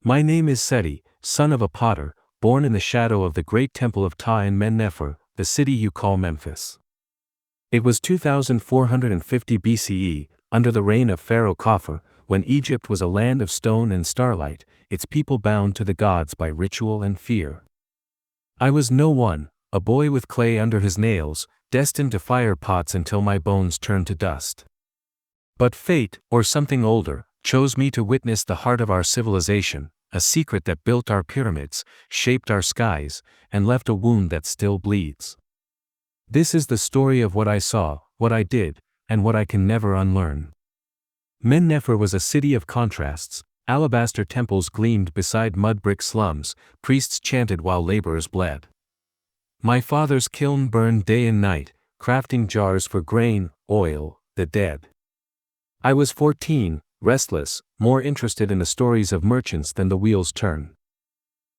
My name is Seti, son of a potter, born in the shadow of the great temple of Ptah in Men-Nefer, the city you call Memphis. It was 2450 BCE, under the reign of Pharaoh Khafre, when Egypt was a land of stone and starlight, its people bound to the gods by ritual and fear. I was no one, a boy with clay under his nails, destined to fire pots until my bones turned to dust. But fate, or something older, chose me to witness the heart of our civilization, a secret that built our pyramids, shaped our skies, and left a wound that still bleeds. This is the story of what I saw, what I did, and what I can never unlearn. Men-Nefer was a city of contrasts. Alabaster temples gleamed beside mud brick slums, priests chanted while laborers bled. My father's kiln burned day and night, crafting jars for grain, oil, the dead. I was 14, restless, more interested in the stories of merchants than the wheel's turn.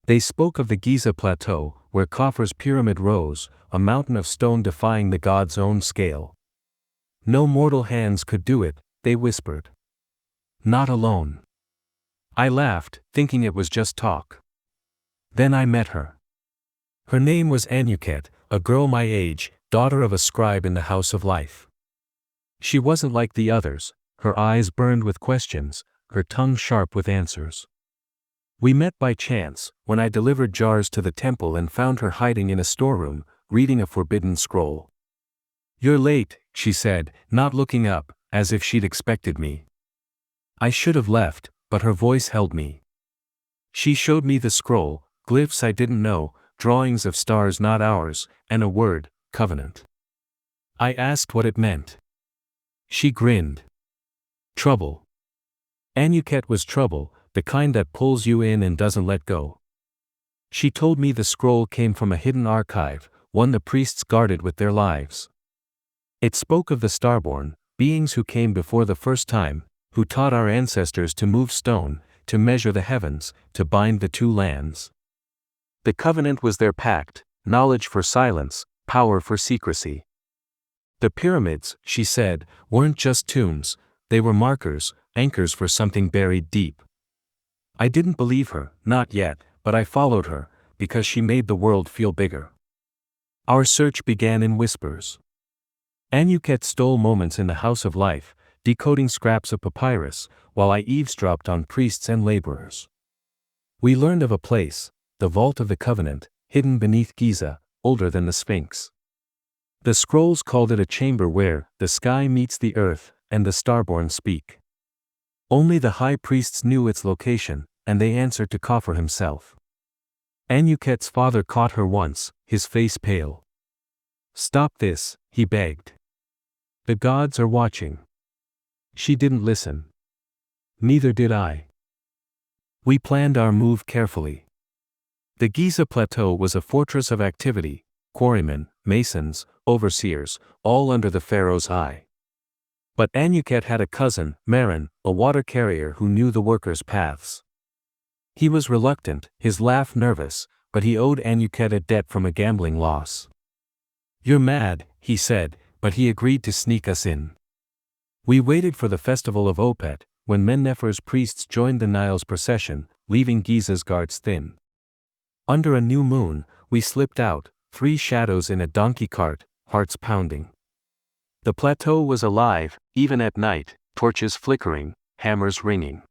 They spoke of the Giza Plateau, where Khafre's pyramid rose, a mountain of stone defying the god's own scale. No mortal hands could do it, they whispered. Not alone. I laughed, thinking it was just talk. Then I met her. Her name was Anuket, a girl my age, daughter of a scribe in the House of Life. She wasn't like the others, her eyes burned with questions, her tongue sharp with answers. We met by chance, when I delivered jars to the temple and found her hiding in a storeroom, reading a forbidden scroll. You're late, she said, not looking up, as if she'd expected me. I should have left, but her voice held me. She showed me the scroll, glyphs I didn't know, drawings of stars not ours, and a word, covenant. I asked what it meant. She grinned. Trouble. Anuket was trouble, the kind that pulls you in and doesn't let go. She told me the scroll came from a hidden archive, one the priests guarded with their lives. It spoke of the Starborn, beings who came before the first time, who taught our ancestors to move stone, to measure the heavens, to bind the two lands. The covenant was their pact, knowledge for silence, power for secrecy. The pyramids, she said, weren't just tombs, they were markers, anchors for something buried deep. I didn't believe her, not yet, but I followed her, because she made the world feel bigger. Our search began in whispers. Anuket stole moments in the House of Life, decoding scraps of papyrus, while I eavesdropped on priests and laborers. We learned of a place, the Vault of the Covenant, hidden beneath Giza, older than the Sphinx. The scrolls called it a chamber where the sky meets the earth, and the Starborn speak. Only the high priests knew its location, and they answered to Khafre himself. Anuket's father caught her once, his face pale. Stop this, he begged. The gods are watching. She didn't listen. Neither did I. We planned our move carefully. The Giza Plateau was a fortress of activity, quarrymen, masons, overseers, all under the pharaoh's eye. But Anuket had a cousin, Meren, a water carrier who knew the workers' paths. He was reluctant, his laugh nervous, but he owed Anuket a debt from a gambling loss. You're mad, he said, but he agreed to sneak us in. We waited for the festival of Opet, when Men-Nefer's priests joined the Nile's procession, leaving Giza's guards thin. Under a new moon, we slipped out, 3 shadows in a donkey cart, hearts pounding. The plateau was alive, even at night, torches flickering, hammers ringing.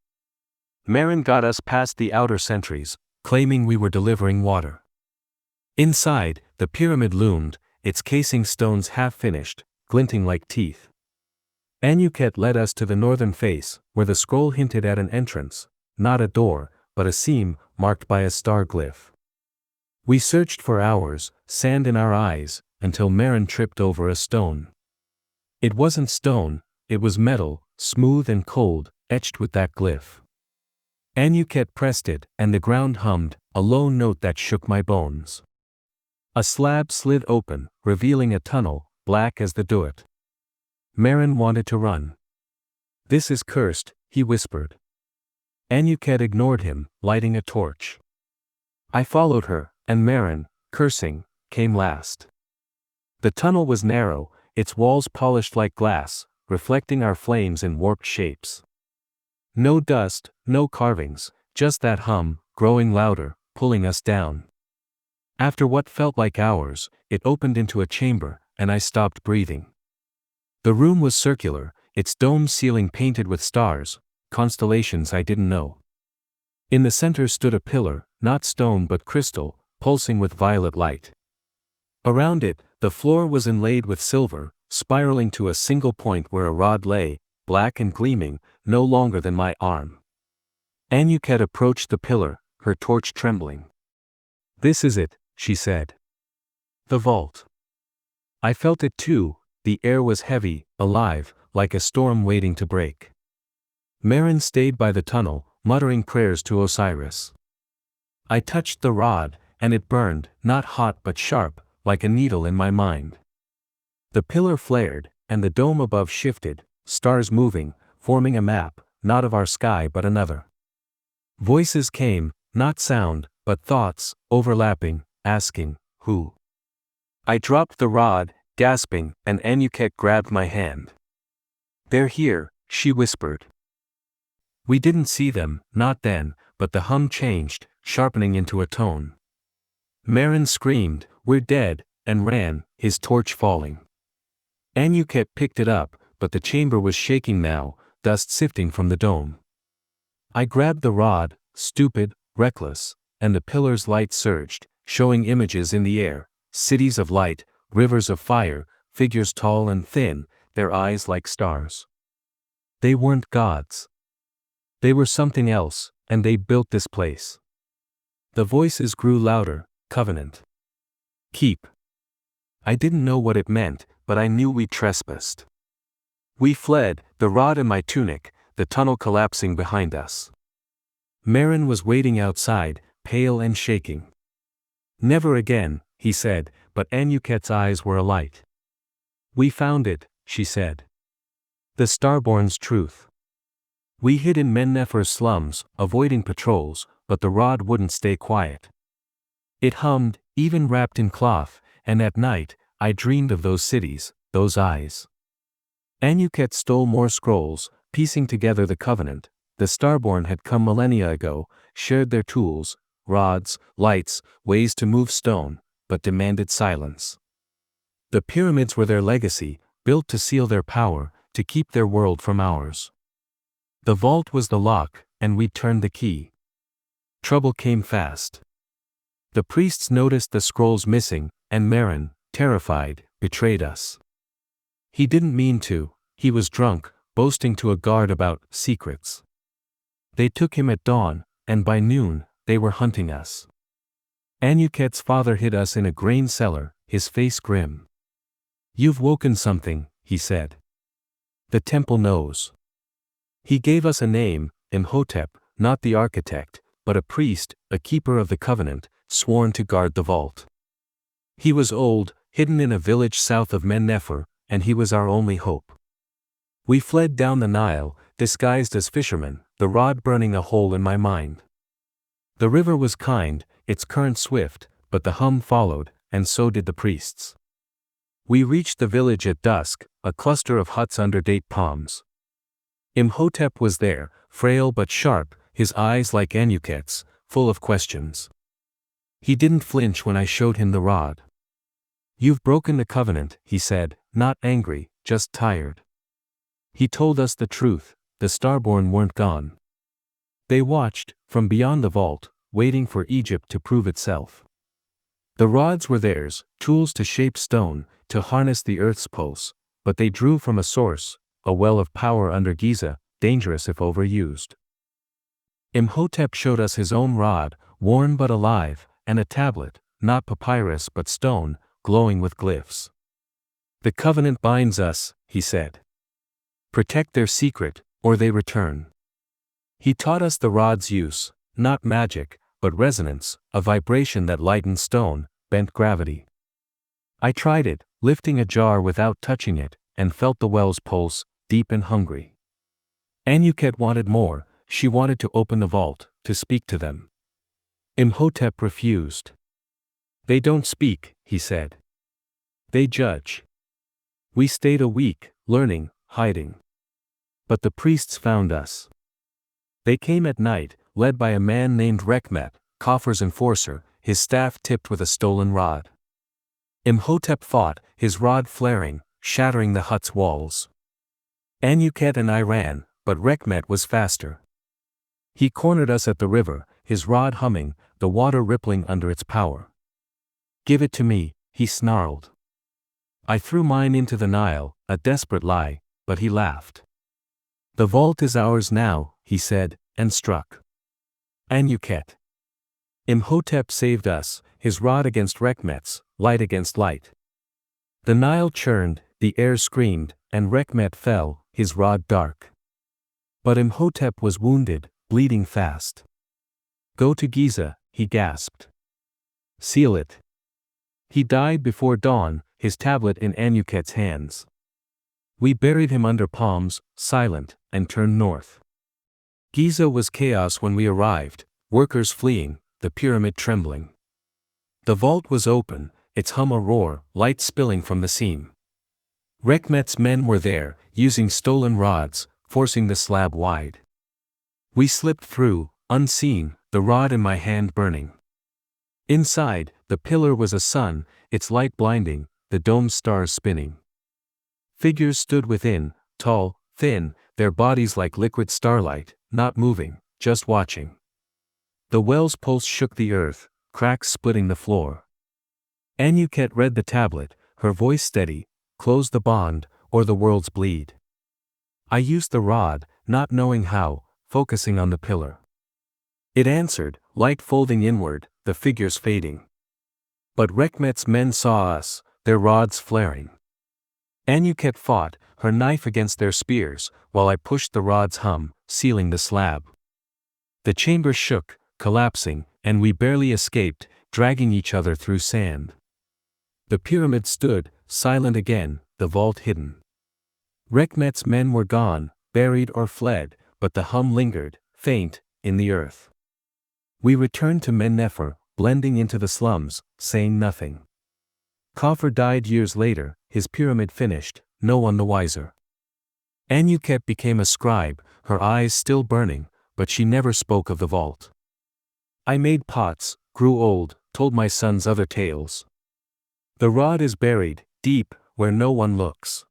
Meren got us past the outer sentries, claiming we were delivering water. Inside, the pyramid loomed, its casing stones half-finished, glinting like teeth. Anuket led us to the northern face, where the scroll hinted at an entrance, not a door, but a seam, marked by a star glyph. We searched for hours, sand in our eyes, until Meren tripped over a stone. It wasn't stone, it was metal, smooth and cold, etched with that glyph. Anuket pressed it, and the ground hummed, a low note that shook my bones. A slab slid open, revealing a tunnel, black as the Duat. Meren wanted to run. This is cursed, he whispered. Anuket ignored him, lighting a torch. I followed her, and Meren, cursing, came last. The tunnel was narrow, its walls polished like glass, reflecting our flames in warped shapes. No dust, no carvings, just that hum, growing louder, pulling us down. After what felt like hours, it opened into a chamber, and I stopped breathing. The room was circular, its dome ceiling painted with stars, constellations I didn't know. In the center stood a pillar, not stone but crystal, pulsing with violet light. Around it, the floor was inlaid with silver, spiraling to a single point where a rod lay, black and gleaming, no longer than my arm. Anuket approached the pillar, her torch trembling. "This is it," she said. "The vault." I felt it too. The air was heavy, alive, like a storm waiting to break. Marin stayed by the tunnel, muttering prayers to Osiris. I touched the rod, and it burned, not hot but sharp, like a needle in my mind. The pillar flared, and the dome above shifted, stars moving, forming a map, not of our sky but another. Voices came, not sound, but thoughts, overlapping, asking, "Who?" I dropped the rod, gasping, and Anuket grabbed my hand. "They're here," she whispered. We didn't see them, not then, but the hum changed, sharpening into a tone. Marin screamed, "We're dead," and ran, his torch falling. Anuket picked it up, but the chamber was shaking now, dust sifting from the dome. I grabbed the rod, stupid, reckless, and the pillar's light surged, showing images in the air, cities of light, rivers of fire, figures tall and thin, their eyes like stars. They weren't gods. They were something else, and they built this place. The voices grew louder, covenant. Keep. I didn't know what it meant, but I knew we trespassed. We fled, the rod in my tunic, the tunnel collapsing behind us. Marin was waiting outside, pale and shaking. "Never again," he said, but Anuket's eyes were alight. "We found it," she said. "The Starborn's truth." We hid in Mennefer's slums, avoiding patrols, but the rod wouldn't stay quiet. It hummed, even wrapped in cloth, and at night, I dreamed of those cities, those eyes. Anuket stole more scrolls, piecing together the covenant. The Starborn had come millennia ago, shared their tools, rods, lights, ways to move stone, but demanded silence. The pyramids were their legacy, built to seal their power, to keep their world from ours. The vault was the lock, and we turned the key. Trouble came fast. The priests noticed the scrolls missing, and Marin, terrified, betrayed us. He didn't mean to, he was drunk, boasting to a guard about secrets. They took him at dawn, and by noon, they were hunting us. Anuket's father hid us in a grain cellar, his face grim. "You've woken something," he said. "The temple knows." He gave us a name, Imhotep, not the architect, but a priest, a keeper of the covenant, sworn to guard the vault. He was old, hidden in a village south of Mennefer, and he was our only hope. We fled down the Nile, disguised as fishermen, the rod burning a hole in my mind. The river was kind, its current swift, but the hum followed, and so did the priests. We reached the village at dusk, a cluster of huts under date palms. Imhotep was there, frail but sharp, his eyes like Anuket's, full of questions. He didn't flinch when I showed him the rod. "You've broken the covenant," he said, not angry, just tired. He told us the truth, the Starborn weren't gone. They watched, from beyond the vault, waiting for Egypt to prove itself. The rods were theirs, tools to shape stone, to harness the earth's pulse, but they drew from a source, a well of power under Giza, dangerous if overused. Imhotep showed us his own rod, worn but alive, and a tablet, not papyrus but stone, glowing with glyphs. "The covenant binds us," he said. "Protect their secret, or they return." He taught us the rod's use, not magic, but resonance, a vibration that lightened stone, bent gravity. I tried it, lifting a jar without touching it, and felt the well's pulse, deep and hungry. Anuket wanted more, she wanted to open the vault, to speak to them. Imhotep refused. "They don't speak," he said. "They judge." We stayed a week, learning, hiding. But the priests found us. They came at night, led by a man named Rekhmet, Khafre's enforcer, his staff tipped with a stolen rod. Imhotep fought, his rod flaring, shattering the hut's walls. Anuket and I ran, but Rekhmet was faster. He cornered us at the river, his rod humming, the water rippling under its power. "Give it to me," he snarled. I threw mine into the Nile, a desperate lie, but he laughed. "The vault is ours now," he said, and struck. Anuket. Imhotep saved us, his rod against Rekhmet's, light against light. The Nile churned, the air screamed, and Rekhmet fell, his rod dark. But Imhotep was wounded, bleeding fast. "Go to Giza," he gasped. "Seal it." He died before dawn, his tablet in Anuket's hands. We buried him under palms, silent, and turned north. Giza was chaos when we arrived, workers fleeing, the pyramid trembling. The vault was open, its hum a roar, light spilling from the seam. Rekhmet's men were there, using stolen rods, forcing the slab wide. We slipped through, unseen, the rod in my hand burning. Inside, the pillar was a sun, its light blinding, the dome's stars spinning. Figures stood within, tall, thin, their bodies like liquid starlight, not moving, just watching. The well's pulse shook the earth, cracks splitting the floor. Anuket read the tablet, her voice steady, "Close the bond, or the worlds bleed." I used the rod, not knowing how, focusing on the pillar. It answered, light folding inward, the figures fading. But Rekhmet's men saw us, their rods flaring. Anuket fought, her knife against their spears, while I pushed the rod's hum, sealing the slab. The chamber shook, collapsing, and we barely escaped, dragging each other through sand. The pyramid stood, silent again, the vault hidden. Rekhmet's men were gone, buried or fled, but the hum lingered, faint, in the earth. We returned to Men-Nefer, blending into the slums, saying nothing. Khafre died years later, his pyramid finished, no one the wiser. Anuket became a scribe, her eyes still burning, but she never spoke of the vault. I made pots, grew old, told my sons other tales. The rod is buried, deep, where no one looks.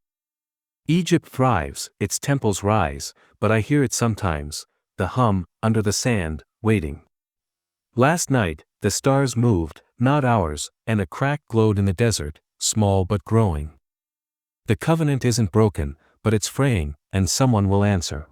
Egypt thrives, its temples rise, but I hear it sometimes, the hum, under the sand, waiting. Last night, the stars moved, not ours, and a crack glowed in the desert, small but growing. The covenant isn't broken, but it's fraying, and someone will answer.